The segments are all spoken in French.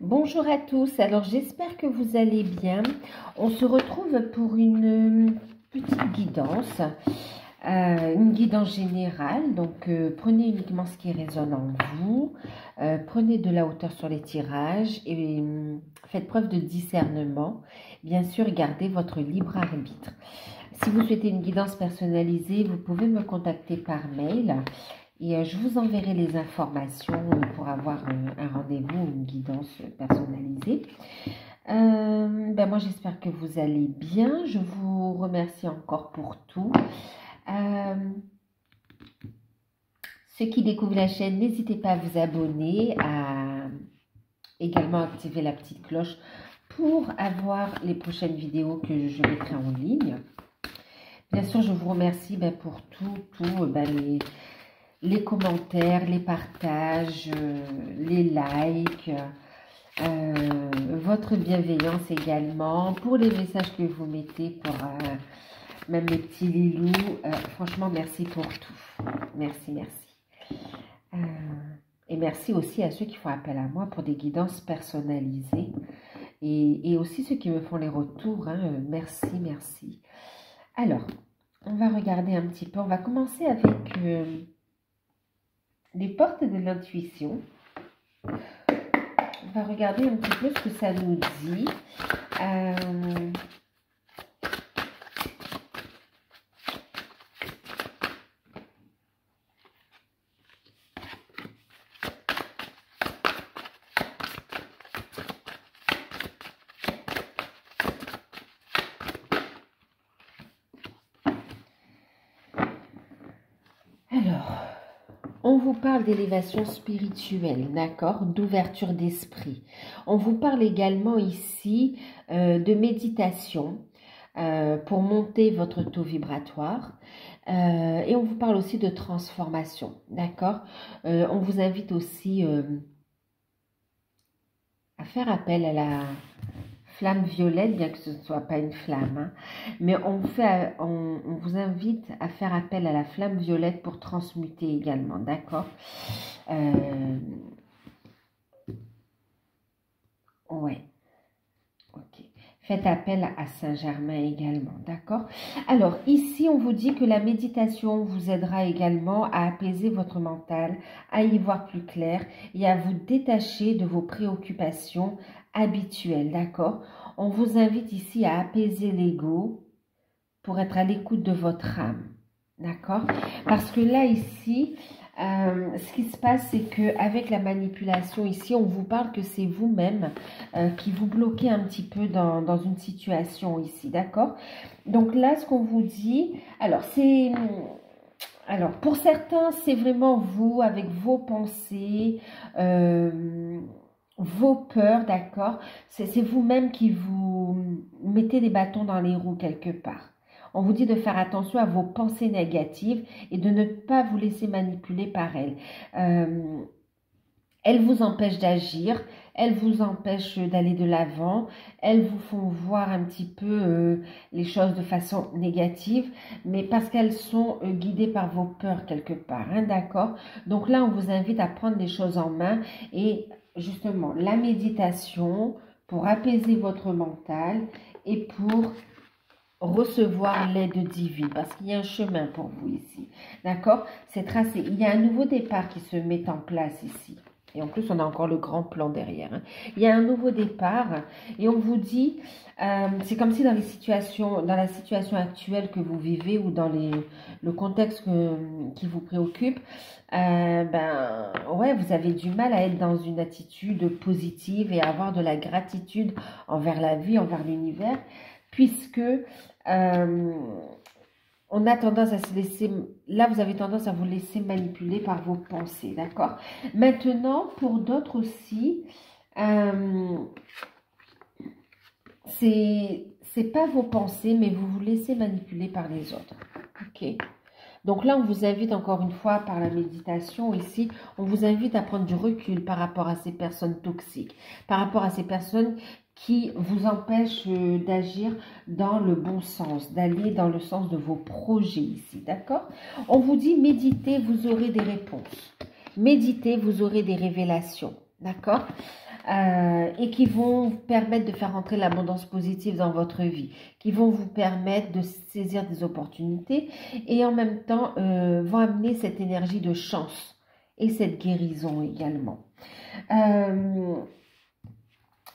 Bonjour à tous, alors j'espère que vous allez bien. On se retrouve pour une petite guidance, une guidance générale. Donc prenez uniquement ce qui résonne en vous, prenez de la hauteur sur les tirages et faites preuve de discernement. Bien sûr, gardez votre libre arbitre. Si vous souhaitez une guidance personnalisée, vous pouvez me contacter par mail. Et je vous enverrai les informations pour avoir un rendez-vous, une guidance personnalisée. Moi, j'espère que vous allez bien. Je vous remercie encore pour tout. Ceux qui découvrent la chaîne, n'hésitez pas à vous abonner, à également activer la petite cloche pour avoir les prochaines vidéos que je mettrai en ligne. Bien sûr, je vous remercie pour les commentaires, les partages, les likes, votre bienveillance également, pour les messages que vous mettez, pour même les petits lilous. Franchement, merci pour tout. Merci, merci. Et merci aussi à ceux qui font appel à moi pour des guidances personnalisées. Et aussi ceux qui me font les retours. Merci, merci. Alors, on va regarder un petit peu. On va commencer avec les portes de l'intuition. On va regarder un petit peu ce que ça nous dit. Alors, on vous parle d'élévation spirituelle, d'accord, d'ouverture d'esprit. On vous parle également ici de méditation pour monter votre taux vibratoire. Et on vous parle aussi de transformation, d'accord. On vous invite aussi à faire appel à la flamme violette, bien que ce ne soit pas une flamme, mais on vous invite à faire appel à la flamme violette pour transmuter également, d'accord. Ouais, ok. Faites appel à Saint-Germain également, d'accord. Alors, ici, on vous dit que la méditation vous aidera également à apaiser votre mental, à y voir plus clair et à vous détacher de vos préoccupations habituelles, d'accord. On vous invite ici à apaiser l'ego pour être à l'écoute de votre âme, d'accord. Parce que là, ici, ce qui se passe, c'est qu'avec la manipulation, ici, on vous parle que c'est vous-même qui vous bloquez un petit peu dans une situation ici, d'accord. Donc là, ce qu'on vous dit, alors, pour certains, c'est vraiment vous, avec vos pensées, vos peurs, d'accord. C'est vous-même qui vous mettez des bâtons dans les roues quelque part. On vous dit de faire attention à vos pensées négatives et de ne pas vous laisser manipuler par elles. Elles vous empêchent d'agir, elles vous empêchent d'aller de l'avant, elles vous font voir un petit peu les choses de façon négative, mais parce qu'elles sont guidées par vos peurs quelque part, d'accord. Donc là, on vous invite à prendre les choses en main et justement, la méditation pour apaiser votre mental et pour recevoir l'aide divine, parce qu'il y a un chemin pour vous ici, d'accord. C'est tracé, il y a un nouveau départ qui se met en place ici. Et en plus, on a encore le grand plan derrière. Il y a un nouveau départ et on vous dit, c'est comme si dans la situation actuelle que vous vivez ou dans le contexte qui vous préoccupe, ouais, vous avez du mal à être dans une attitude positive et à avoir de la gratitude envers la vie, envers l'univers, puisque on a tendance à se laisser, là vous avez tendance à vous laisser manipuler par vos pensées, d'accord. Maintenant, pour d'autres aussi, c'est pas vos pensées, mais vous vous laissez manipuler par les autres, ok. Donc là, on vous invite encore une fois par la méditation ici, on vous invite à prendre du recul par rapport à ces personnes toxiques, par rapport à ces personnes qui vous empêchent d'agir dans le bon sens, d'aller dans le sens de vos projets ici, d'accord. On vous dit méditez, vous aurez des réponses. Méditez, vous aurez des révélations, d'accord. et qui vont vous permettre de faire entrer l'abondance positive dans votre vie, qui vont vous permettre de saisir des opportunités et en même temps vont amener cette énergie de chance et cette guérison également.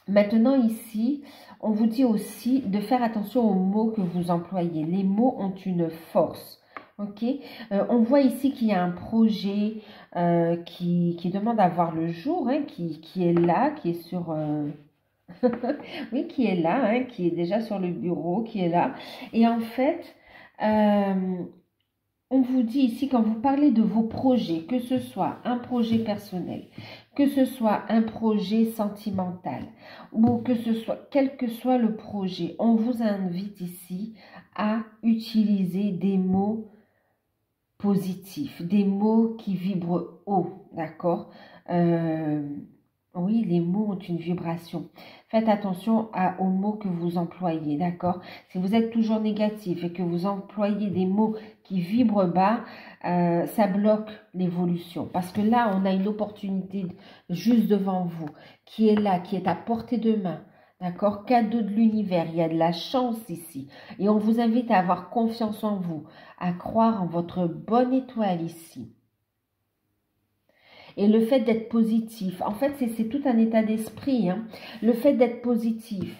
Maintenant ici, on vous dit aussi de faire attention aux mots que vous employez. Les mots ont une force. Ok, on voit ici qu'il y a un projet qui demande à voir le jour, hein, qui est là, qui est sur... oui, qui est là, hein, qui est déjà sur le bureau, qui est là. Et en fait, on vous dit ici, quand vous parlez de vos projets, que ce soit un projet personnel, que ce soit un projet sentimental, ou que ce soit, quel que soit le projet, on vous invite ici à utiliser des mots positifs, des mots qui vibrent haut, d'accord? Oui, les mots ont une vibration. Faites attention aux mots que vous employez, d'accord? Si vous êtes toujours négatif et que vous employez des mots qui vibrent bas, ça bloque l'évolution. Parce que là, on a une opportunité juste devant vous, qui est là, qui est à portée de main. D'accord? Cadeau de l'univers, il y a de la chance ici. Et on vous invite à avoir confiance en vous, à croire en votre bonne étoile ici. Et le fait d'être positif, en fait, c'est tout un état d'esprit. Hein. Le fait d'être positif,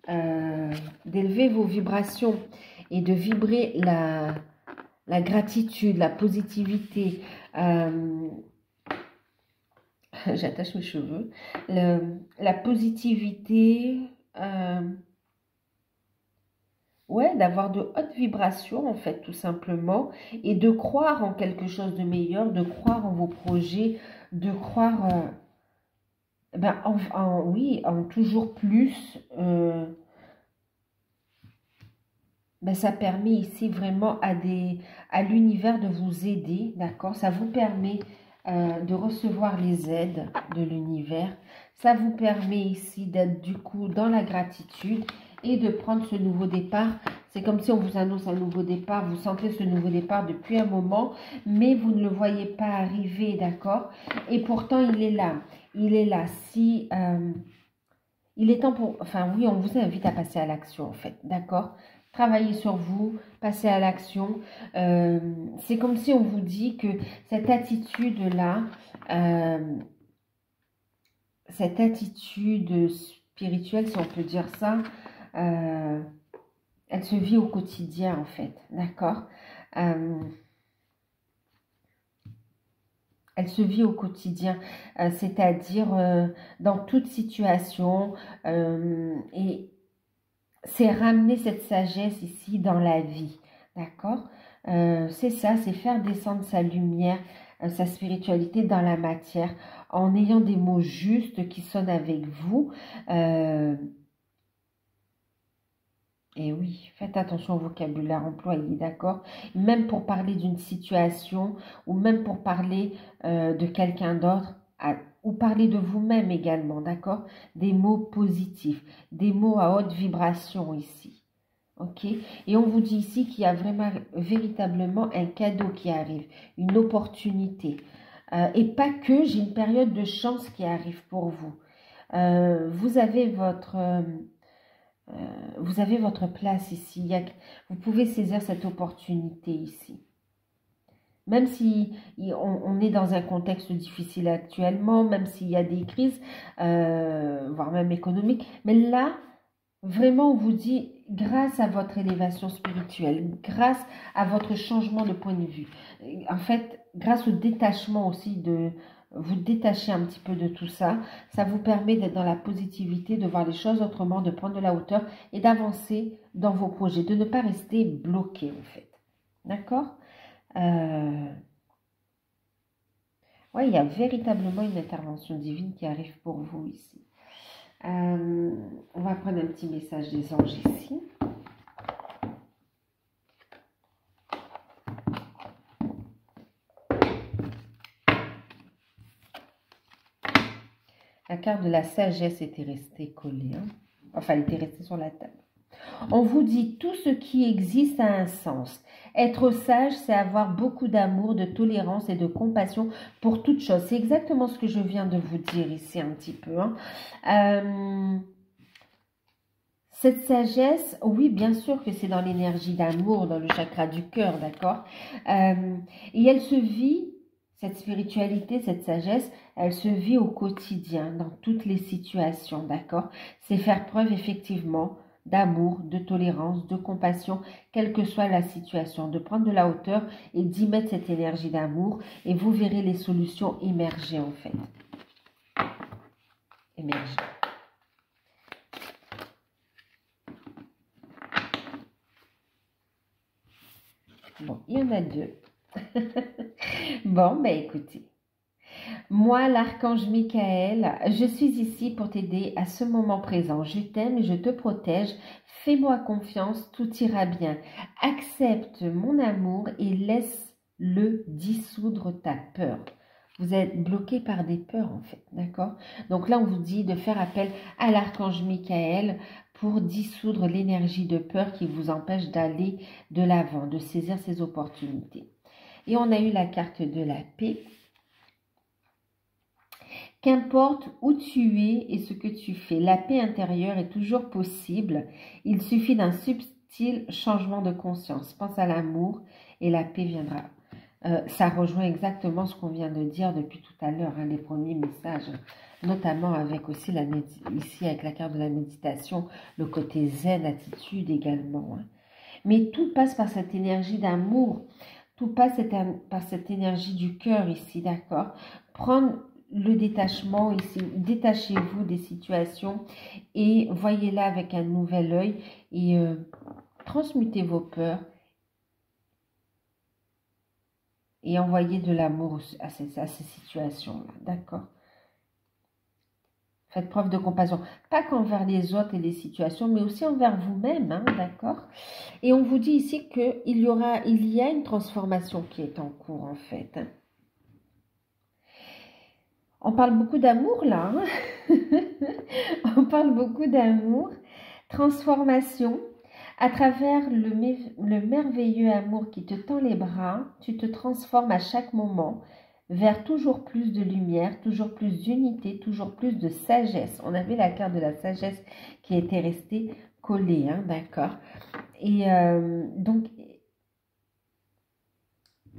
d'élever vos vibrations et de vibrer la gratitude, la positivité. J'attache mes cheveux. La positivité, ouais, d'avoir de hautes vibrations, en fait, tout simplement, et de croire en quelque chose de meilleur, de croire en vos projets, de croire ben, oui, en toujours plus. Ben, ça permet ici vraiment à l'univers de vous aider, d'accord? Ça vous permet de recevoir les aides de l'univers. Ça vous permet ici d'être du coup dans la gratitude et de prendre ce nouveau départ. C'est comme si on vous annonce un nouveau départ. Vous sentez ce nouveau départ depuis un moment, mais vous ne le voyez pas arriver, d'accord? Et pourtant, il est là. Il est là. Si... il est temps pour... Enfin, oui, on vous invite à passer à l'action, en fait, d'accord? Travaillez sur vous, passez à l'action. C'est comme si on vous dit que cette attitude-là, cette attitude spirituelle, si on peut dire ça, elle se vit au quotidien, en fait, d'accord? Elle se vit au quotidien, c'est-à-dire dans toute situation. Et c'est ramener cette sagesse ici dans la vie, d'accord? C'est ça, c'est faire descendre sa lumière, sa spiritualité dans la matière, en ayant des mots justes qui sonnent avec vous. Et oui, faites attention au vocabulaire employé, d'accord? Même pour parler d'une situation ou même pour parler de quelqu'un d'autre ou parler de vous-même également, d'accord? Des mots positifs, des mots à haute vibration ici, ok? Et on vous dit ici qu'il y a vraiment, véritablement un cadeau qui arrive, une opportunité. Et pas que, j'ai une période de chance qui arrive pour vous. Vous avez votre place ici. Vous pouvez saisir cette opportunité ici. Même si on est dans un contexte difficile actuellement, même s'il y a des crises, voire même économiques. Mais là, vraiment, on vous dit, grâce à votre élévation spirituelle, grâce à votre changement de point de vue, en fait, grâce au détachement aussi de... Vous détacher un petit peu de tout ça, ça vous permet d'être dans la positivité, de voir les choses autrement, de prendre de la hauteur et d'avancer dans vos projets, de ne pas rester bloqué en fait. D'accord? Ouais, il y a véritablement une intervention divine qui arrive pour vous ici. On va prendre un petit message des anges ici. La carte de la sagesse était restée collée. Hein. Enfin, elle était restée sur la table. On vous dit tout ce qui existe a un sens. Être sage, c'est avoir beaucoup d'amour, de tolérance et de compassion pour toute chose. C'est exactement ce que je viens de vous dire ici un petit peu. Cette sagesse, oui, bien sûr que c'est dans l'énergie d'amour, dans le chakra du cœur, d'accord? Et elle se vit, cette spiritualité, cette sagesse, elle se vit au quotidien, dans toutes les situations, d'accord? C'est faire preuve effectivement d'amour, de tolérance, de compassion, quelle que soit la situation, de prendre de la hauteur et d'y mettre cette énergie d'amour et vous verrez les solutions émerger en fait. Émerger. Bon, il y en a deux. Bon, ben écoutez. Moi, l'archange Michael, je suis ici pour t'aider à ce moment présent. Je t'aime et je te protège. Fais-moi confiance, tout ira bien. Accepte mon amour et laisse-le dissoudre ta peur. Vous êtes bloqué par des peurs en fait, d'accord? Donc là, on vous dit de faire appel à l'archange Michael pour dissoudre l'énergie de peur qui vous empêche d'aller de l'avant, de saisir ces opportunités. Et on a eu la carte de la paix. Qu'importe où tu es et ce que tu fais, la paix intérieure est toujours possible. Il suffit d'un subtil changement de conscience. Pense à l'amour et la paix viendra. Ça rejoint exactement ce qu'on vient de dire depuis tout à l'heure, hein, les premiers messages, notamment avec aussi ici avec la carte de la méditation, le côté zen, attitude également. Hein. Mais tout passe par cette énergie d'amour, tout passe par cette énergie du cœur ici, d'accord? Prendre le détachement ici, détachez-vous des situations et voyez-la avec un nouvel œil et transmutez vos peurs et envoyez de l'amour à ces situations-là, d'accord? Faites preuve de compassion, pas qu'envers les autres et les situations, mais aussi envers vous-même, hein, d'accord? Et on vous dit ici qu'il y a une transformation qui est en cours en fait, hein. On parle beaucoup d'amour là, hein. On parle beaucoup d'amour, transformation. À travers le merveilleux amour qui te tend les bras, tu te transformes à chaque moment vers toujours plus de lumière, toujours plus d'unité, toujours plus de sagesse. On avait la carte de la sagesse qui était restée collée, hein, d'accord? Et donc,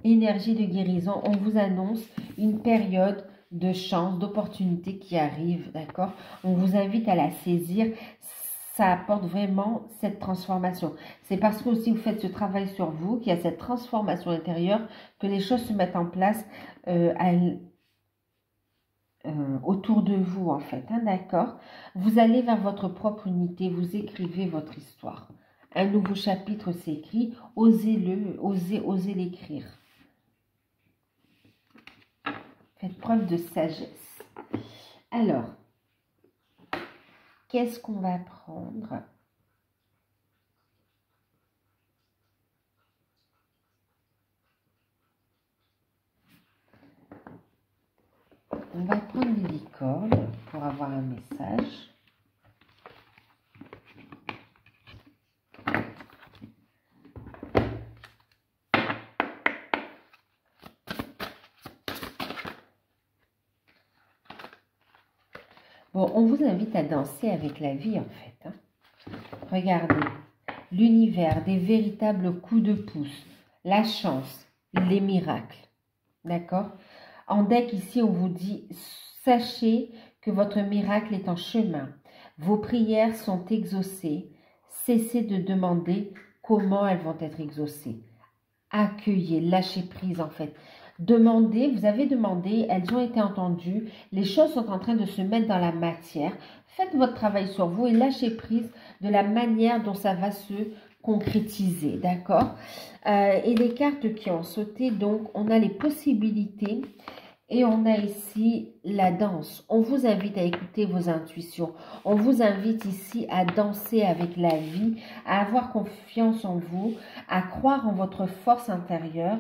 énergie de guérison, on vous annonce une période de chance, d'opportunité qui arrive, d'accord? On vous invite à la saisir. Ça apporte vraiment cette transformation. C'est parce que aussi vous faites ce travail sur vous, qu'il y a cette transformation intérieure, que les choses se mettent en place autour de vous, en fait, hein, d'accord? Vous allez vers votre propre unité, vous écrivez votre histoire. Un nouveau chapitre s'écrit, osez-le, osez l'écrire. Faites preuve de sagesse. Alors, qu'est-ce qu'on va prendre? On va prendre les licornes pour avoir un message. Bon, on vous invite à danser avec la vie en fait, hein. Regardez, l'univers, des véritables coups de pouce, la chance, les miracles, d'accord? En deck ici, on vous dit, sachez que votre miracle est en chemin. Vos prières sont exaucées. Cessez de demander comment elles vont être exaucées. Accueillez, lâchez prise en fait. Demandez, vous avez demandé, elles ont été entendues, les choses sont en train de se mettre dans la matière. Faites votre travail sur vous et lâchez prise de la manière dont ça va se concrétiser, d'accord? Et les cartes qui ont sauté, donc on a les possibilités et on a ici la danse. On vous invite à écouter vos intuitions. On vous invite ici à danser avec la vie, à avoir confiance en vous, à croire en votre force intérieure.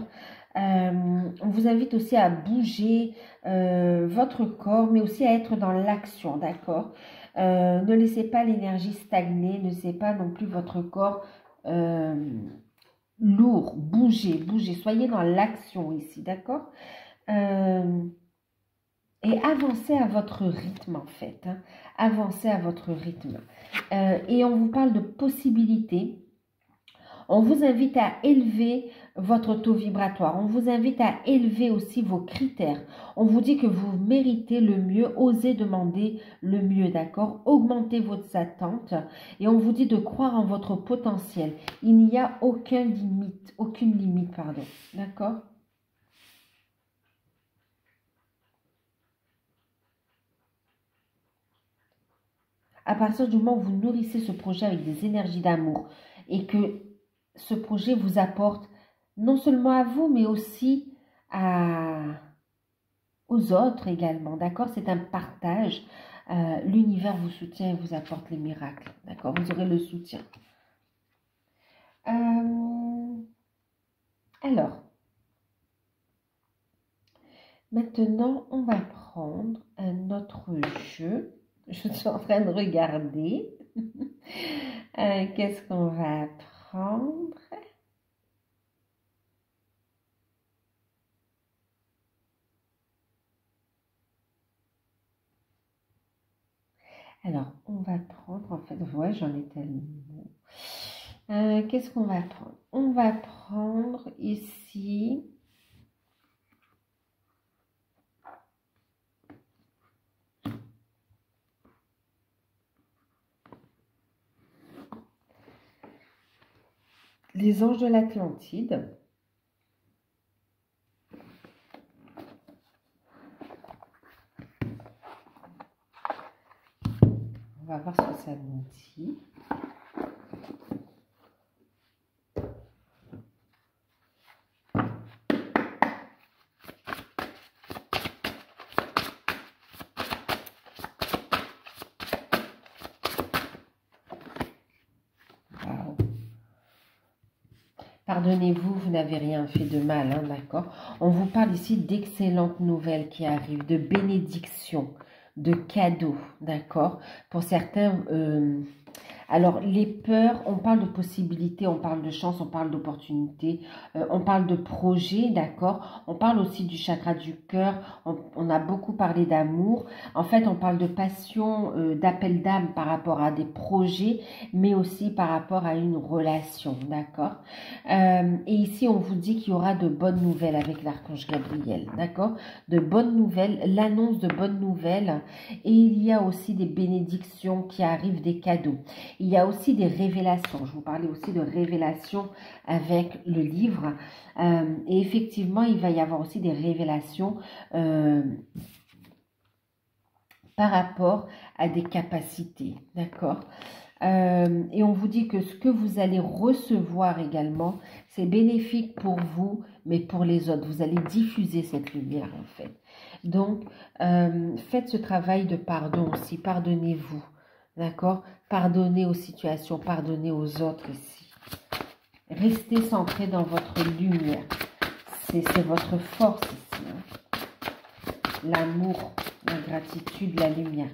On vous invite aussi à bouger votre corps, mais aussi à être dans l'action, d'accord? Ne laissez pas l'énergie stagner, ne laissez pas non plus votre corps lourd. Bougez, bougez, soyez dans l'action ici, d'accord? Et avancez à votre rythme, en fait. Hein. Avancez à votre rythme. Et on vous parle de possibilités. On vous invite à élever votre taux vibratoire. On vous invite à élever aussi vos critères. On vous dit que vous méritez le mieux. Osez demander le mieux, d'accord? Augmentez vos attentes. Et on vous dit de croire en votre potentiel. Il n'y a aucune limite, pardon. D'accord? À partir du moment où vous nourrissez ce projet avec des énergies d'amour et que ce projet vous apporte non seulement à vous, mais aussi aux autres également, d'accord? C'est un partage. L'univers vous soutient et vous apporte les miracles, d'accord? Vous aurez le soutien. Alors, maintenant, on va prendre un autre jeu. Je suis en train de regarder. Qu'est-ce qu'on va prendre? Alors, on va prendre, en fait, ouais, j'en ai tellement. Qu'est-ce qu'on va prendre? On va prendre ici... Les anges de l'Atlantide. On va voir ce que ça nous dit. Pardonnez-vous, vous n'avez rien fait de mal, hein, d'accord? On vous parle ici d'excellentes nouvelles qui arrivent, de bénédictions, de cadeaux, d'accord? Pour certains, alors les peurs, on parle de possibilités, on parle de chance, on parle d'opportunités, on parle de projets, d'accord? On parle aussi du chakra du cœur, on a beaucoup parlé d'amour. En fait, on parle de passion, d'appel d'âme par rapport à des projets, mais aussi par rapport à une relation, d'accord? Et ici, on vous dit qu'il y aura de bonnes nouvelles avec l'archange Gabriel, d'accord? De bonnes nouvelles, l'annonce de bonnes nouvelles. Et il y a aussi des bénédictions qui arrivent, des cadeaux. Il y a aussi des révélations. Je vous parlais aussi de révélations avec le livre. Et effectivement, il va y avoir aussi des révélations par rapport à des capacités, d'accord? Et on vous dit que ce que vous allez recevoir également, c'est bénéfique pour vous, mais pour les autres. Vous allez diffuser cette lumière, en fait. Donc, faites ce travail de pardon aussi. Pardonnez-vous, d'accord? Pardonnez aux situations, pardonnez aux autres ici. Restez centré dans votre lumière. C'est votre force ici. Hein? L'amour, la gratitude, la lumière.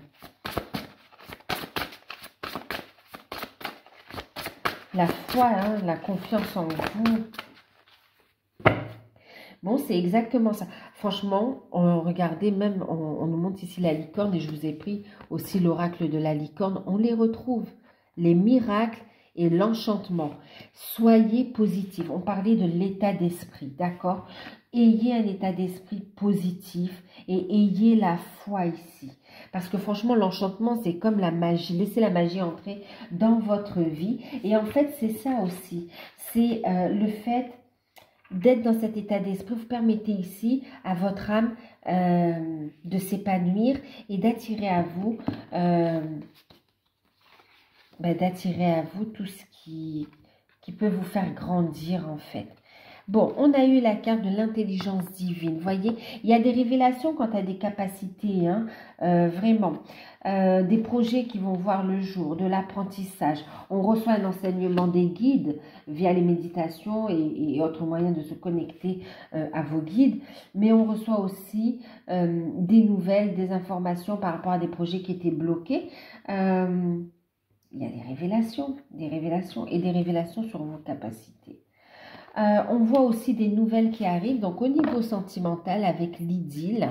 La foi, hein, la confiance en vous. Bon, c'est exactement ça. Franchement, regardez, même, on nous montre ici la licorne et je vous ai pris aussi l'oracle de la licorne. On les retrouve, les miracles et l'enchantement. Soyez positif. On parlait de l'état d'esprit, d'accord? Ayez un état d'esprit positif et ayez la foi ici. Parce que franchement, l'enchantement, c'est comme la magie. Laissez la magie entrer dans votre vie. Et en fait, c'est ça aussi. C'est le fait d'être dans cet état d'esprit. Vous permettez ici à votre âme de s'épanouir et d'attirer à vous tout ce qui peut vous faire grandir en fait. Bon, on a eu la carte de l'intelligence divine. Vous voyez, il y a des révélations quant à des capacités, hein, vraiment. Des projets qui vont voir le jour, de l'apprentissage. On reçoit un enseignement des guides via les méditations et autres moyens de se connecter à vos guides. Mais on reçoit aussi des nouvelles, des informations par rapport à des projets qui étaient bloqués. Il y a des révélations et des révélations sur vos capacités. On voit aussi des nouvelles qui arrivent, donc au niveau sentimental avec l'idylle,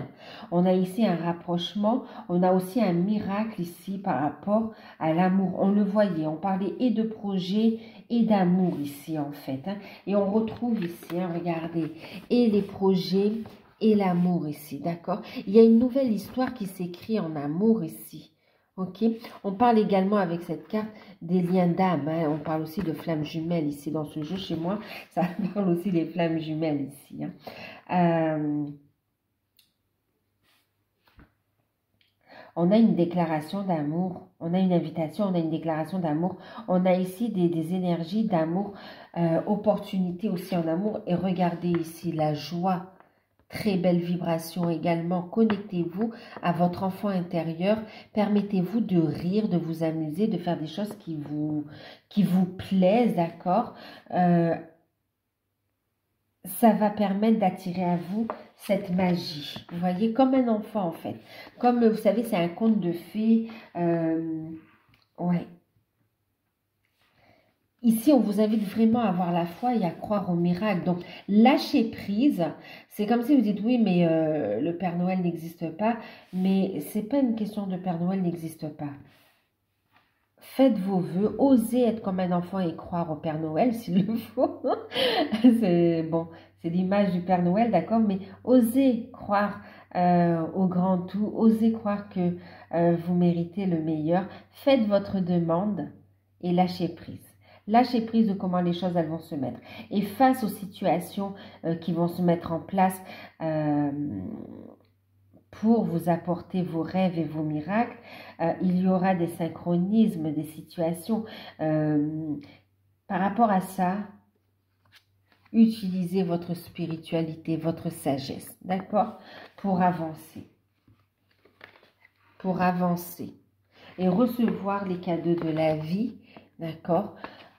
on a ici un rapprochement, on a aussi un miracle ici par rapport à l'amour. On le voyait, on parlait et de projet et d'amour ici en fait, hein. Et on retrouve ici, hein, regardez, et les projets et l'amour ici, d'accord? Il y a une nouvelle histoire qui s'écrit en amour ici. Ok, on parle également avec cette carte des liens d'âme, hein. On parle aussi de flammes jumelles ici dans ce jeu. Chez moi, ça parle aussi des flammes jumelles ici, hein. On a une déclaration d'amour, on a une invitation, on a une déclaration d'amour. On a ici des énergies d'amour, opportunités aussi en amour. Et regardez ici la joie. Très belle vibration également. Connectez-vous à votre enfant intérieur. Permettez-vous de rire, de vous amuser, de faire des choses qui vous plaisent, d'accord? Ça va permettre d'attirer à vous cette magie. Vous voyez, comme un enfant en fait. Comme vous savez, c'est un conte de fées. Ouais. Ici, on vous invite vraiment à avoir la foi et à croire au miracle. Donc, lâchez prise. C'est comme si vous dites, oui, mais le Père Noël n'existe pas. Mais ce n'est pas une question de Père Noël n'existe pas. Faites vos vœux, osez être comme un enfant et croire au Père Noël s'il le faut. C'est bon, c'est l'image du Père Noël, d'accord, mais osez croire au grand tout, osez croire que vous méritez le meilleur. Faites votre demande et lâchez prise. Lâchez prise de comment les choses elles vont se mettre. Et face aux situations qui vont se mettre en place pour vous apporter vos rêves et vos miracles, il y aura des synchronismes, des situations. Par rapport à ça, utilisez votre spiritualité, votre sagesse, d'accord, pour avancer. Pour avancer. Et recevoir les cadeaux de la vie, d'accord,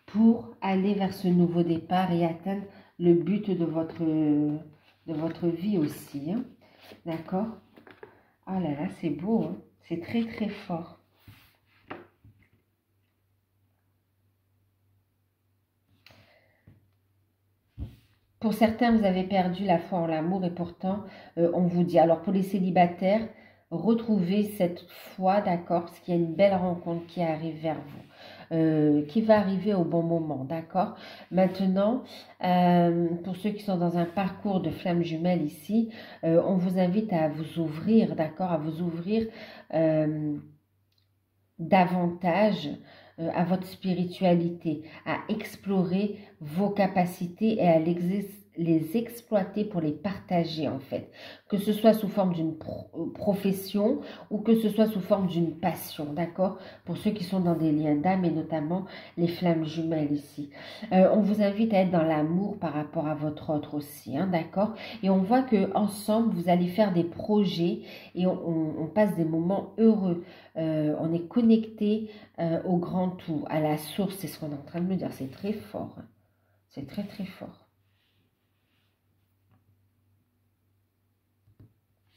pour aller vers ce nouveau départ et atteindre le but de votre vie aussi, hein, d'accord. Oh là là, c'est beau, hein? C'est très très fort. Pour certains, vous avez perdu la foi en l'amour et pourtant, on vous dit, alors pour les célibataires, retrouvez cette foi, d'accord, parce qu'il y a une belle rencontre qui arrive vers vous, qui va arriver au bon moment, d'accord. Maintenant, pour ceux qui sont dans un parcours de flammes jumelles ici, on vous invite à vous ouvrir, d'accord, à vous ouvrir davantage à votre spiritualité, à explorer vos capacités et à les exploiter pour les partager en fait. Que ce soit sous forme d'une profession ou que ce soit sous forme d'une passion, d'accord? Pour ceux qui sont dans des liens d'âme et notamment les flammes jumelles ici. On vous invite à être dans l'amour par rapport à votre autre aussi, hein, d'accord? Et on voit que ensemble vous allez faire des projets et on passe des moments heureux. On est connecté au grand tout, à la source, c'est ce qu'on est en train de me dire. C'est très fort, hein. C'est très très fort.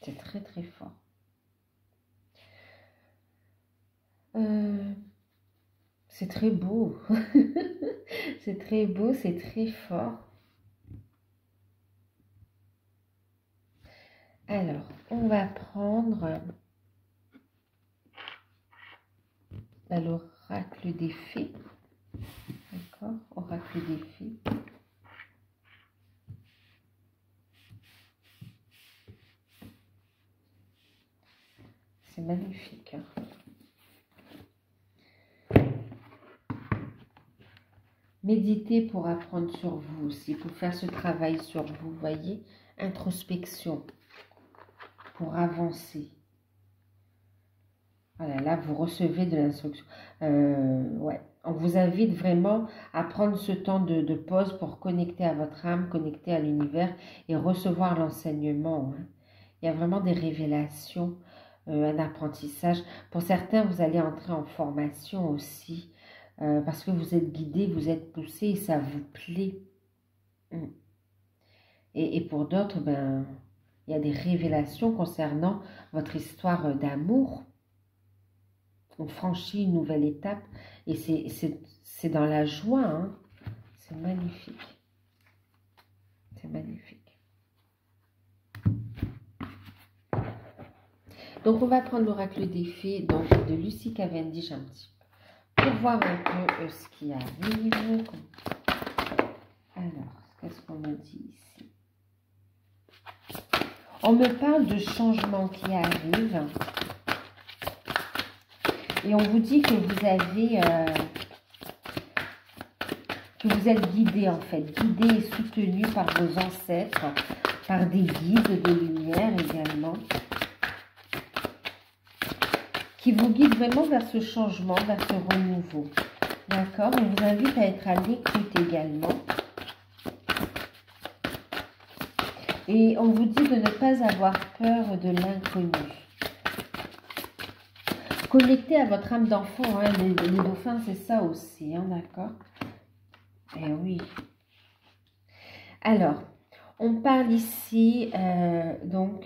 C'est très très fort. C'est très beau. C'est très beau, c'est très fort. Alors, on va prendre l'oracle des fées. D'accord, oracle des fées. C'est magnifique, hein. Méditez pour apprendre sur vous aussi, pour faire ce travail sur vous, voyez, introspection, pour avancer. Voilà, là, vous recevez de l'instruction. Ouais. On vous invite vraiment à prendre ce temps de pause pour connecter à votre âme, connecter à l'univers et recevoir l'enseignement, hein. Il y a vraiment des révélations, un apprentissage. Pour certains, vous allez entrer en formation aussi, parce que vous êtes guidé, vous êtes poussé et ça vous plaît. Mm. Et pour d'autres, ben, il y a des révélations concernant votre histoire d'amour. On franchit une nouvelle étape et c'est dans la joie, hein. C'est magnifique. C'est magnifique. Donc, on va prendre l'oracle des fées donc, de Lucy Cavendish un petit peu pour voir un peu ce qui arrive. Alors, qu'est-ce qu'on me dit ici? On me parle de changements qui arrivent. Et on vous dit que vous avez... que vous êtes guidé en fait. Guidé et soutenu par vos ancêtres, par des guides de lumière également. Qui vous guident vraiment vers ce changement, vers ce renouveau. D'accord? On vous invite à être à l'écoute également. Et on vous dit de ne pas avoir peur de l'inconnu. Connectez à votre âme d'enfant, hein, les dauphins, c'est ça aussi, hein, d'accord? Eh oui. Alors, on parle ici, donc,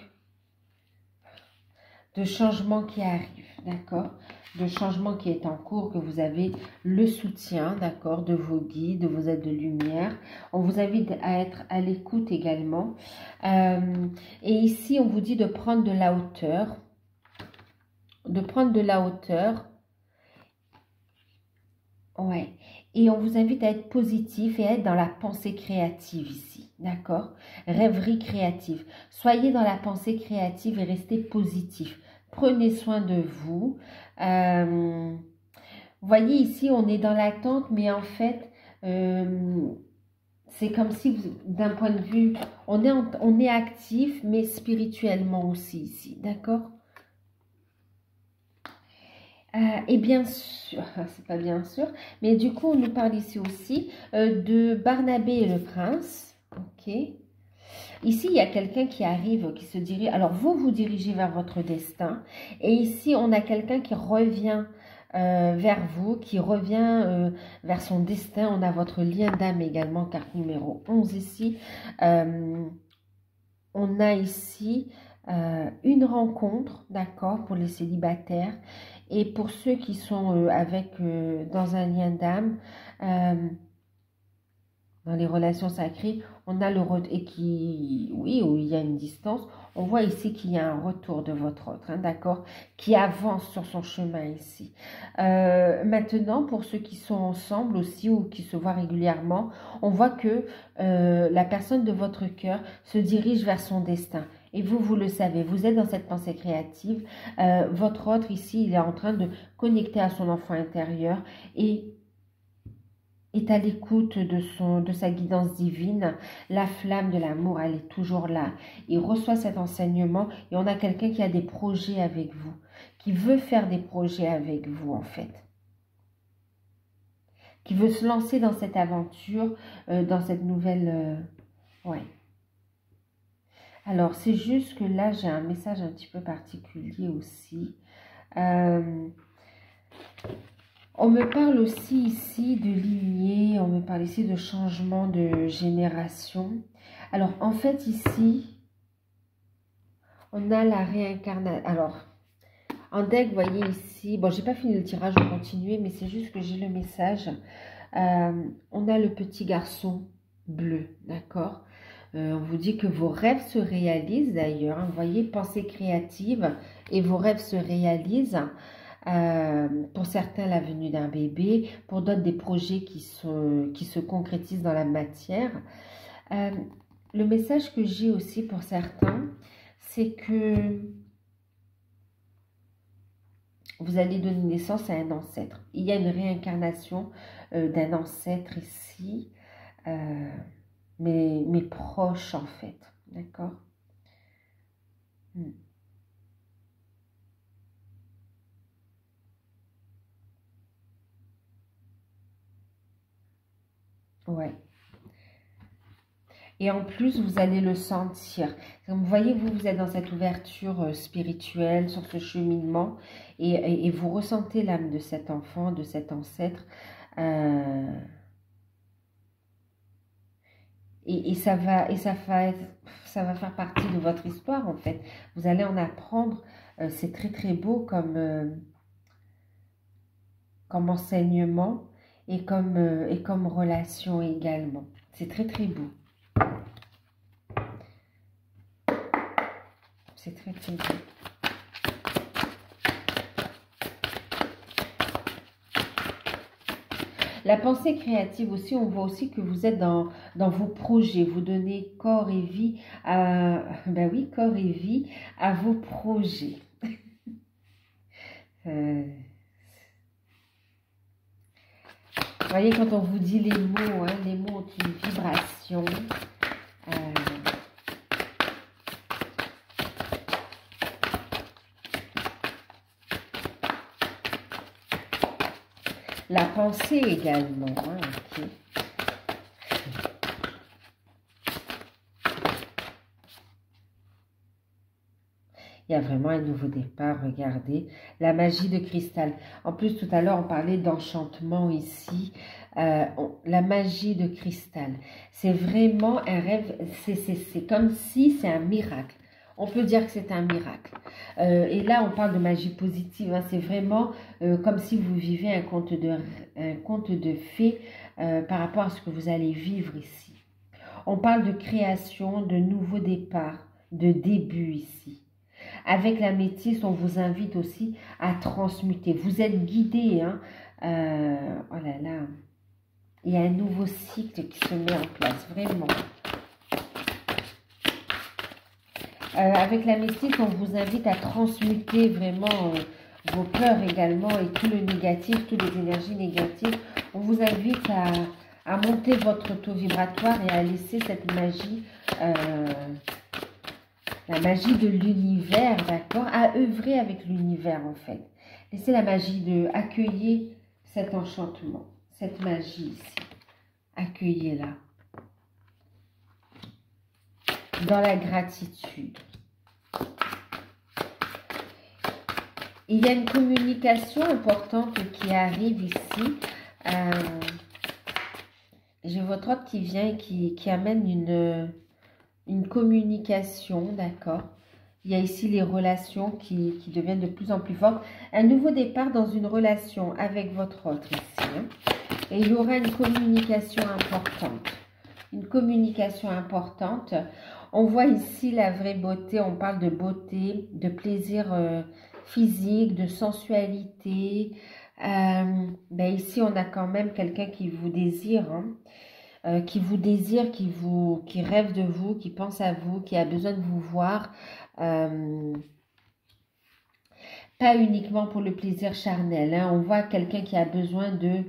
de changement qui arrive, d'accord? De changement qui est en cours, que vous avez le soutien, d'accord, de vos guides, de vos aides de lumière. On vous invite à être à l'écoute également. Et ici, on vous dit de prendre de la hauteur. De prendre de la hauteur. Ouais. Et on vous invite à être positif et à être dans la pensée créative ici, d'accord? Rêverie créative. Soyez dans la pensée créative et restez positif. Prenez soin de vous. Vous voyez ici, on est dans l'attente, mais en fait, c'est comme si, d'un point de vue, on est actif, mais spirituellement aussi ici, d'accord? Et bien sûr, c'est pas bien sûr, mais du coup, on nous parle ici aussi de Barnabé et le prince. Ok. Ici, il y a quelqu'un qui arrive, qui se dirige. Alors, vous vous dirigez vers votre destin. Et ici, on a quelqu'un qui revient vers vous, qui revient vers son destin. On a votre lien d'âme également, carte numéro 11 ici. On a ici une rencontre, d'accord, pour les célibataires. Et pour ceux qui sont dans un lien d'âme, dans les relations sacrées, on a oui, où il y a une distance, on voit ici qu'il y a un retour de votre autre, hein, d'accord, qui avance sur son chemin ici. Maintenant, pour ceux qui sont ensemble aussi ou qui se voient régulièrement, on voit que la personne de votre cœur se dirige vers son destin. Et vous, vous le savez, vous êtes dans cette pensée créative. Votre autre ici, il est en train de connecter à son enfant intérieur et est à l'écoute de sa guidance divine. La flamme de l'amour, elle est toujours là. Il reçoit cet enseignement et on a quelqu'un qui a des projets avec vous, qui veut faire des projets avec vous en fait, qui veut se lancer dans cette aventure, dans cette nouvelle... ouais. Alors, c'est juste que là, j'ai un message un petit peu particulier aussi. On me parle aussi ici de lignée, on me parle ici de changement de génération. Alors, en fait, ici, on a la réincarnation. Alors, en deck, vous voyez ici, bon, j'ai pas fini le tirage, je vais continuer, mais c'est juste que j'ai le message. On a le petit garçon bleu, d'accord? On vous dit que vos rêves se réalisent d'ailleurs, hein, vous voyez, pensée créative et vos rêves se réalisent. Pour certains, la venue d'un bébé, pour d'autres, des projets qui se concrétisent dans la matière. Le message que j'ai aussi pour certains, c'est que vous allez donner naissance à un ancêtre. Il y a une réincarnation d'un ancêtre ici, mais proche en fait, d'accord? Ouais. Et en plus, vous allez le sentir. Comme vous voyez, vous êtes dans cette ouverture spirituelle, sur ce cheminement, et vous ressentez l'âme de cet enfant, de cet ancêtre. Et ça va faire partie de votre histoire, en fait. Vous allez en apprendre. C'est très, très beau comme enseignement et comme relation également. C'est très, très beau. C'est très, très beau. La pensée créative aussi, on voit aussi que vous êtes dans vos projets. Vous donnez corps et vie à, ben oui, corps et vie à vos projets. Vous voyez, quand on vous dit les mots, hein, les mots ont une vibration. La pensée également, hein, ok. Il y a vraiment un nouveau départ, regardez. La magie de cristal. En plus, tout à l'heure, on parlait d'enchantement ici. La magie de cristal. C'est vraiment un rêve, c'est comme si c'est un miracle. On peut dire que c'est un miracle. Et là, on parle de magie positive. Hein. C'est vraiment comme si vous vivez un conte de fées par rapport à ce que vous allez vivre ici. On parle de création, de nouveau départ, de début ici. Avec la métisse, on vous invite aussi à transmuter. Vous êtes guidé. Hein? Oh là là. Il y a un nouveau cycle qui se met en place, vraiment. Avec la métisse, on vous invite à transmuter vraiment vos peurs également et tout le négatif, toutes les énergies négatives. On vous invite à monter votre taux vibratoire et à laisser cette magie, la magie de l'univers, d'accord, à œuvrer avec l'univers en fait. Laissez la magie de accueillir cet enchantement, cette magie ici. Accueillez-la. Dans la gratitude. Il y a une communication importante qui arrive ici. J'ai votre ordre qui vient et qui amène une communication, d'accord. Il y a ici les relations qui deviennent de plus en plus fortes. Un nouveau départ dans une relation avec votre autre ici. Hein. Et il y aura une communication importante. Une communication importante. On voit ici la vraie beauté. On parle de beauté, de plaisir physique, de sensualité. Ben ici, on a quand même quelqu'un qui vous désire. Hein. Qui vous désire, qui rêve de vous, qui pense à vous, qui a besoin de vous voir. Pas uniquement pour le plaisir charnel. Hein. On voit quelqu'un qui a besoin de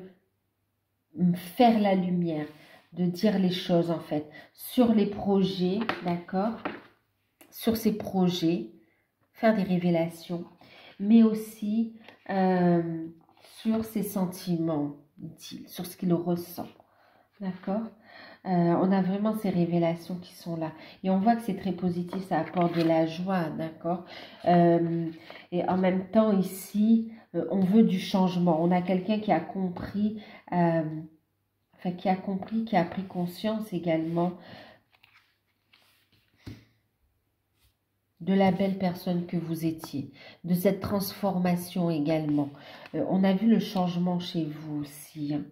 faire la lumière, de dire les choses en fait, sur les projets, d'accord, sur ses projets, faire des révélations, mais aussi sur ses sentiments, dit-il, sur ce qu'il ressent, d'accord. On a vraiment ces révélations qui sont là. Et on voit que c'est très positif, ça apporte de la joie, d'accord. Et en même temps, ici, on veut du changement. On a quelqu'un qui a compris, qui a pris conscience également de la belle personne que vous étiez, de cette transformation également. On a vu le changement chez vous aussi. Hein.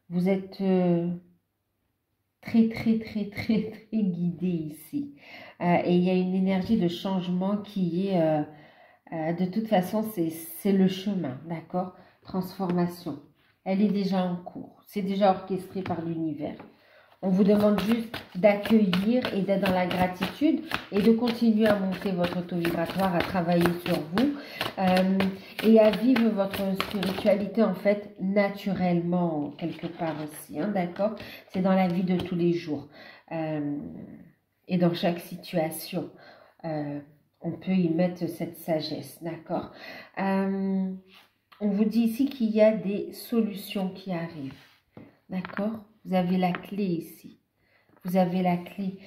Vous êtes très, très, très, très, très guidé ici. Et il y a une énergie de changement qui est, de toute façon, c'est le chemin, d'accord? Transformation. Elle est déjà en cours. C'est déjà orchestré par l'univers. On vous demande juste d'accueillir et d'être dans la gratitude et de continuer à monter votre taux vibratoire, à travailler sur vous et à vivre votre spiritualité en fait naturellement quelque part aussi, hein, d'accord? C'est dans la vie de tous les jours et dans chaque situation. On peut y mettre cette sagesse, d'accord? On vous dit ici qu'il y a des solutions qui arrivent. D'accord? Vous avez la clé ici. Vous avez la clé.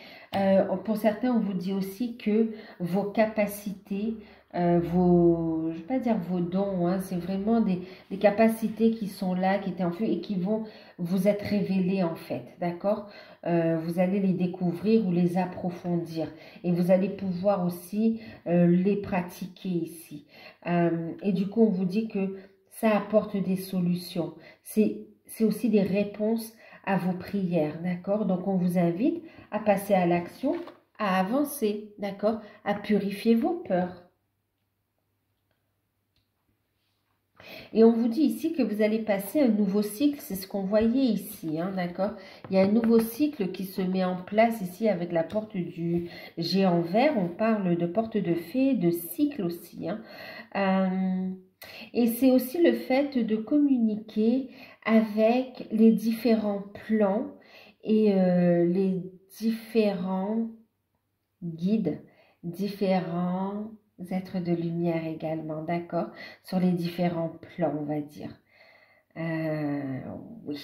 Pour certains, on vous dit aussi que vos capacités, je ne vais pas dire vos dons, hein, c'est vraiment des capacités qui sont là, qui étaient en feu et qui vont vous être révélées en fait, d'accord? Vous allez les découvrir ou les approfondir et vous allez pouvoir aussi les pratiquer ici. Et du coup, on vous dit que ça apporte des solutions. C'est aussi des réponses à vos prières, d'accord? Donc, on vous invite à passer à l'action, à avancer, d'accord? À purifier vos peurs. Et on vous dit ici que vous allez passer un nouveau cycle, c'est ce qu'on voyait ici, hein, d'accord? Il y a un nouveau cycle qui se met en place ici avec la porte du géant vert. On parle de porte de fée, de cycle aussi, hein. Et c'est aussi le fait de communiquer avec les différents plans et les différents guides, différents êtres de lumière également, d'accord? Sur les différents plans, on va dire. Oui,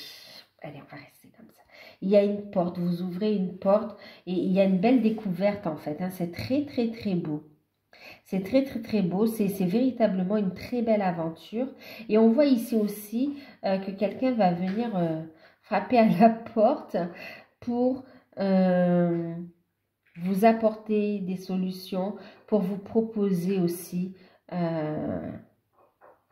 allez, on va rester comme ça. Il y a une porte, vous ouvrez une porte et il y a une belle découverte en fait, hein, c'est très très très beau. C'est très très très beau, c'est véritablement une très belle aventure. Et on voit ici aussi que quelqu'un va venir frapper à la porte pour vous apporter des solutions, pour vous proposer aussi.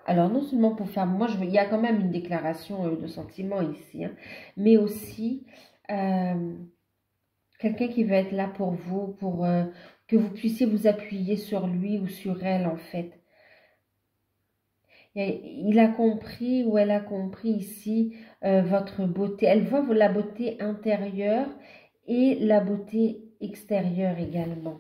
Alors non seulement pour faire, il y a quand même une déclaration de sentiment ici, hein, mais aussi quelqu'un qui va être là pour vous, pour que vous puissiez vous appuyer sur lui ou sur elle en fait. Il a compris ou elle a compris ici votre beauté. Elle voit la beauté intérieure et la beauté extérieure également.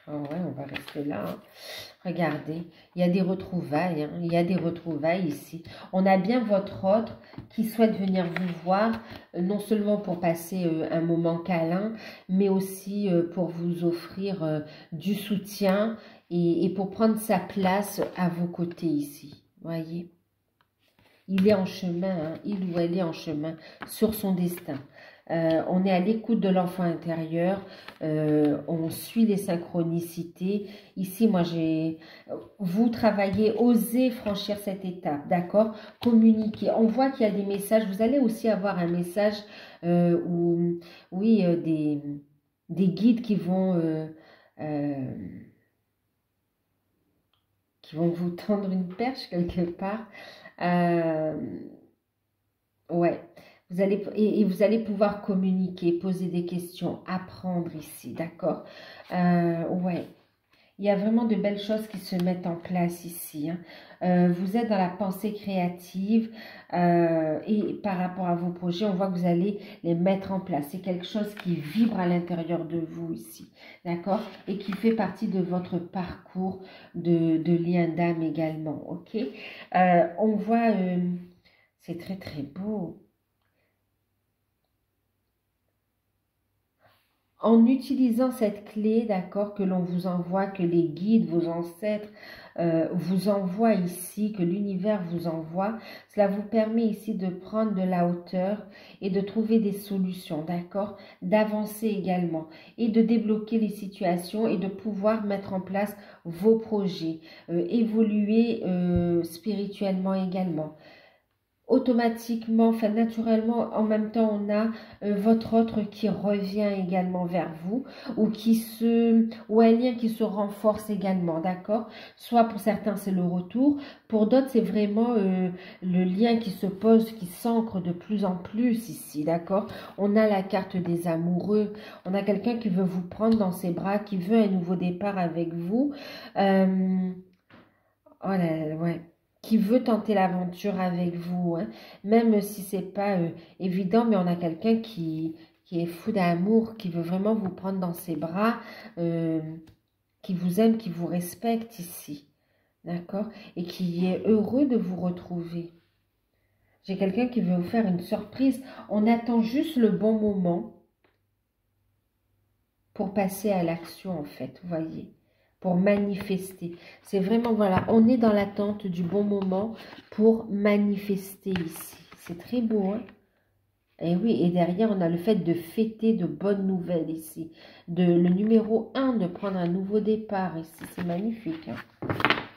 Ah ouais, on va rester là, hein. Regardez, il y a des retrouvailles, hein, il y a des retrouvailles ici. On a bien votre autre qui souhaite venir vous voir, non seulement pour passer un moment câlin, mais aussi pour vous offrir du soutien et pour prendre sa place à vos côtés ici. Voyez, il est en chemin, hein, il ou elle est en chemin sur son destin. On est à l'écoute de l'enfant intérieur, on suit les synchronicités. Ici, vous travaillez, osez franchir cette étape, d'accord? Communiquer. On voit qu'il y a des messages. Vous allez aussi avoir un message oui, des guides qui vont vous tendre une perche quelque part. Ouais. Vous allez pouvoir communiquer, poser des questions, apprendre ici, d'accord? Ouais, il y a vraiment de belles choses qui se mettent en place ici, hein. Vous êtes dans la pensée créative et par rapport à vos projets, on voit que vous allez les mettre en place. C'est quelque chose qui vibre à l'intérieur de vous ici, d'accord? Et qui fait partie de votre parcours de lien d'âme également, ok? On voit, c'est très très beau. En utilisant cette clé, d'accord, que l'on vous envoie, que les guides, vos ancêtres vous envoient ici, que l'univers vous envoie, cela vous permet ici de prendre de la hauteur et de trouver des solutions, d'accord, d'avancer également et de débloquer les situations et de pouvoir mettre en place vos projets, évoluer spirituellement également. Automatiquement, enfin naturellement, en même temps, on a votre autre qui revient également vers vous ou un lien qui se renforce également, d'accord? Soit pour certains, c'est le retour, pour d'autres, c'est vraiment le lien qui se pose, qui s'ancre de plus en plus ici, d'accord? On a la carte des amoureux, on a quelqu'un qui veut vous prendre dans ses bras, qui veut un nouveau départ avec vous. Oh là là, ouais. Qui veut tenter l'aventure avec vous, hein. Même si c'est pas évident, mais on a quelqu'un qui est fou d'amour, qui veut vraiment vous prendre dans ses bras, qui vous aime, qui vous respecte ici, d'accord? Et qui est heureux de vous retrouver. J'ai quelqu'un qui veut vous faire une surprise. On attend juste le bon moment pour passer à l'action, en fait, vous voyez, pour manifester. C'est vraiment, voilà, on est dans l'attente du bon moment pour manifester ici. C'est très beau, hein? Et oui, et derrière, on a le fait de fêter de bonnes nouvelles ici. Le numéro 1, de prendre un nouveau départ ici. C'est magnifique, hein?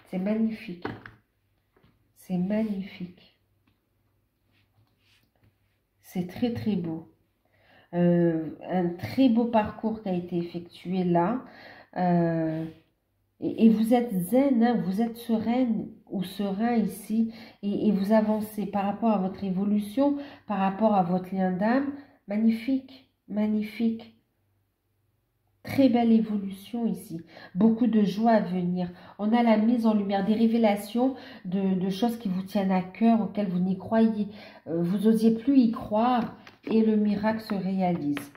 C'est magnifique. C'est magnifique. C'est très, très beau. Un très beau parcours qui a été effectué là. Et vous êtes zen, hein, vous êtes sereine ou serein ici. Et vous avancez par rapport à votre évolution, par rapport à votre lien d'âme. Magnifique, magnifique. Très belle évolution ici. Beaucoup de joie à venir. On a la mise en lumière, des révélations de choses qui vous tiennent à cœur, auxquelles vous n'y croyez. Vous n'osiez plus y croire et le miracle se réalise.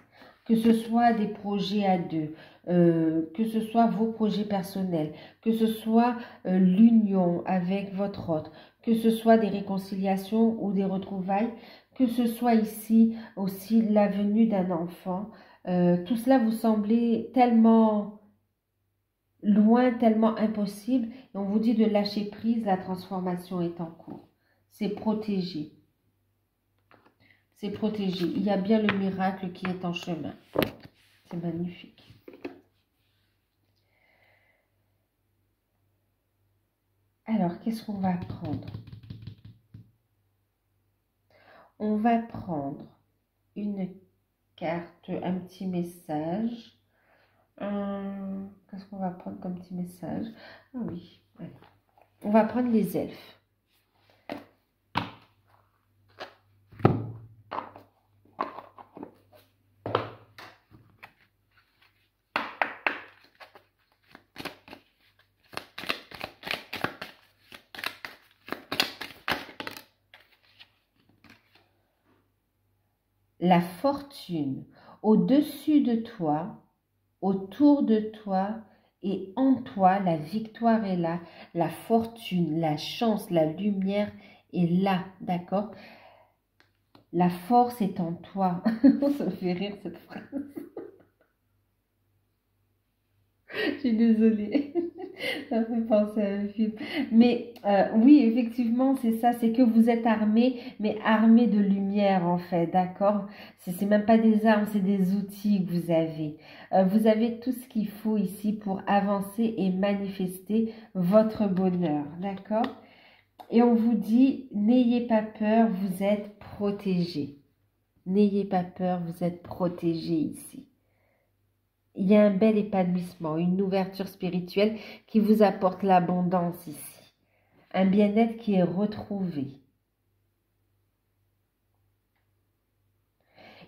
Que ce soit des projets à deux, que ce soit vos projets personnels, que ce soit l'union avec votre autre, que ce soit des réconciliations ou des retrouvailles, que ce soit ici aussi la venue d'un enfant. Tout cela vous semblait tellement loin, tellement impossible. Et on vous dit de lâcher prise, la transformation est en cours. C'est protégé. C'est protégé. Il y a bien le miracle qui est en chemin. C'est magnifique. Alors, qu'est-ce qu'on va prendre? On va prendre une carte, un petit message. Qu'est-ce qu'on va prendre comme petit message? Ah oui, allez. On va prendre les elfes. La fortune au-dessus de toi, autour de toi et en toi, la victoire est là, la fortune, la chance, la lumière est là, d'accord? La force est en toi. Ça me fait rire cette phrase. Je suis désolée. Ça me fait penser à un film. Mais oui, effectivement, c'est ça. C'est que vous êtes armé, mais armé de lumière, en fait. D'accord? C'est même pas des armes, c'est des outils que vous avez. Vous avez tout ce qu'il faut ici pour avancer et manifester votre bonheur. D'accord? Et on vous dit, n'ayez pas peur, vous êtes protégés. N'ayez pas peur, vous êtes protégés ici. Il y a un bel épanouissement, une ouverture spirituelle qui vous apporte l'abondance ici. Un bien-être qui est retrouvé.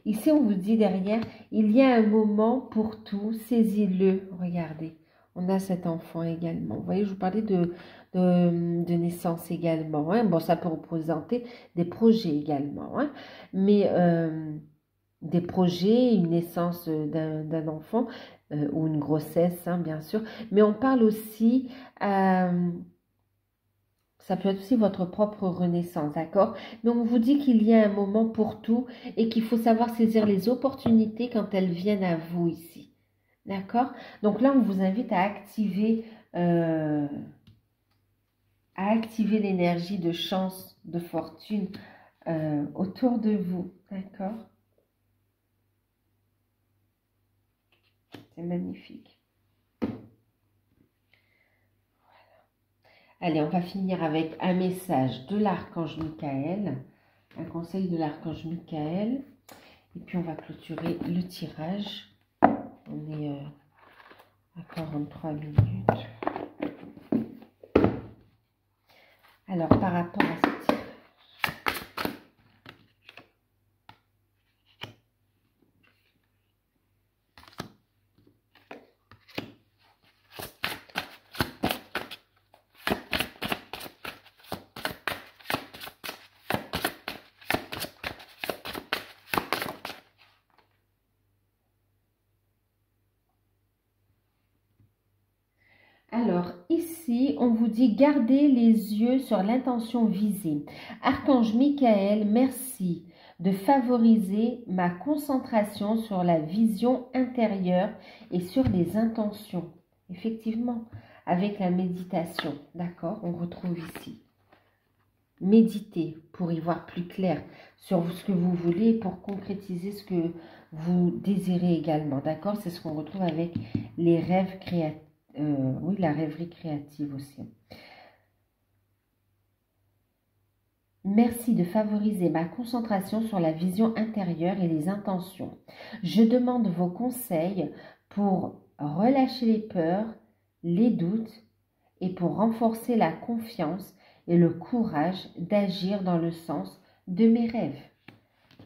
Ici, on vous dit derrière, il y a un moment pour tout, saisis-le. Regardez, on a cet enfant également. Vous voyez, je vous parlais de naissance également. Hein. Bon, ça peut représenter des projets également. Hein. Mais des projets, une naissance d'un enfant ou une grossesse, hein, bien sûr. Mais on parle aussi, ça peut être aussi votre propre renaissance, d'accord? Mais on vous dit qu'il y a un moment pour tout et qu'il faut savoir saisir les opportunités quand elles viennent à vous ici, d'accord? Donc là, on vous invite à activer l'énergie de chance, de fortune autour de vous, d'accord? C'est magnifique. Voilà. Allez, on va finir avec un message de l'archange Michael, un conseil de l'archange Michael. Et puis, on va clôturer le tirage. On est à 43 minutes. Alors, par rapport à ce tirage, alors, ici, on vous dit gardez les yeux sur l'intention visée. Archange Michael, merci de favoriser ma concentration sur la vision intérieure et sur les intentions. Effectivement, avec la méditation, d'accord, on retrouve ici. Méditez pour y voir plus clair sur ce que vous voulez, pour concrétiser ce que vous désirez également, d'accord? C'est ce qu'on retrouve avec les rêves créatifs, oui, la rêverie créative aussi. Merci de favoriser ma concentration sur la vision intérieure et les intentions. Je demande vos conseils pour relâcher les peurs, les doutes et pour renforcer la confiance et le courage d'agir dans le sens de mes rêves.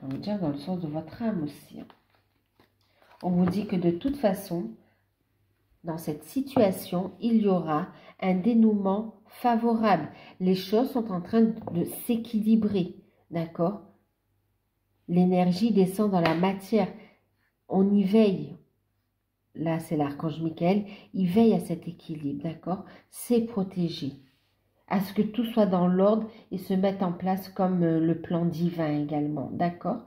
On va dire dans le sens de votre âme aussi. On vous dit que de toute façon, dans cette situation, il y aura un dénouement favorable. Les choses sont en train de s'équilibrer, d'accord? L'énergie descend dans la matière. On y veille. Là, c'est l'archange Michael. Il veille à cet équilibre, d'accord? C'est protégé. À ce que tout soit dans l'ordre et se mette en place comme le plan divin également, d'accord?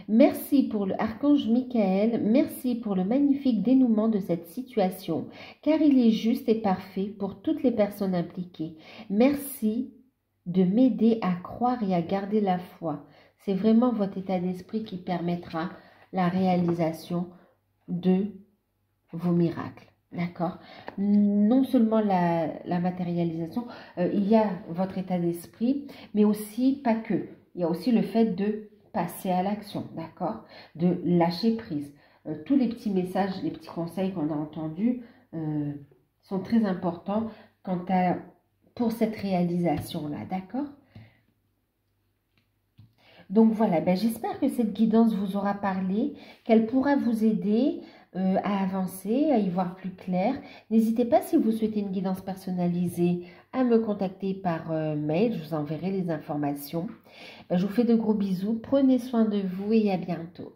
Merci pour l'archange Michael, merci pour le magnifique dénouement de cette situation, car il est juste et parfait pour toutes les personnes impliquées. Merci de m'aider à croire et à garder la foi. C'est vraiment votre état d'esprit qui permettra la réalisation de vos miracles. D'accord? Non seulement la matérialisation, il y a votre état d'esprit, mais aussi pas que. Il y a aussi le fait de passer à l'action, d'accord? De lâcher prise. Tous les petits messages, les petits conseils qu'on a entendus sont très importants pour cette réalisation-là, d'accord? Donc voilà, j'espère que cette guidance vous aura parlé, qu'elle pourra vous aider à avancer, à y voir plus clair. N'hésitez pas, si vous souhaitez une guidance personnalisée, à me contacter par mail. Je vous enverrai les informations. Je vous fais de gros bisous. Prenez soin de vous et à bientôt.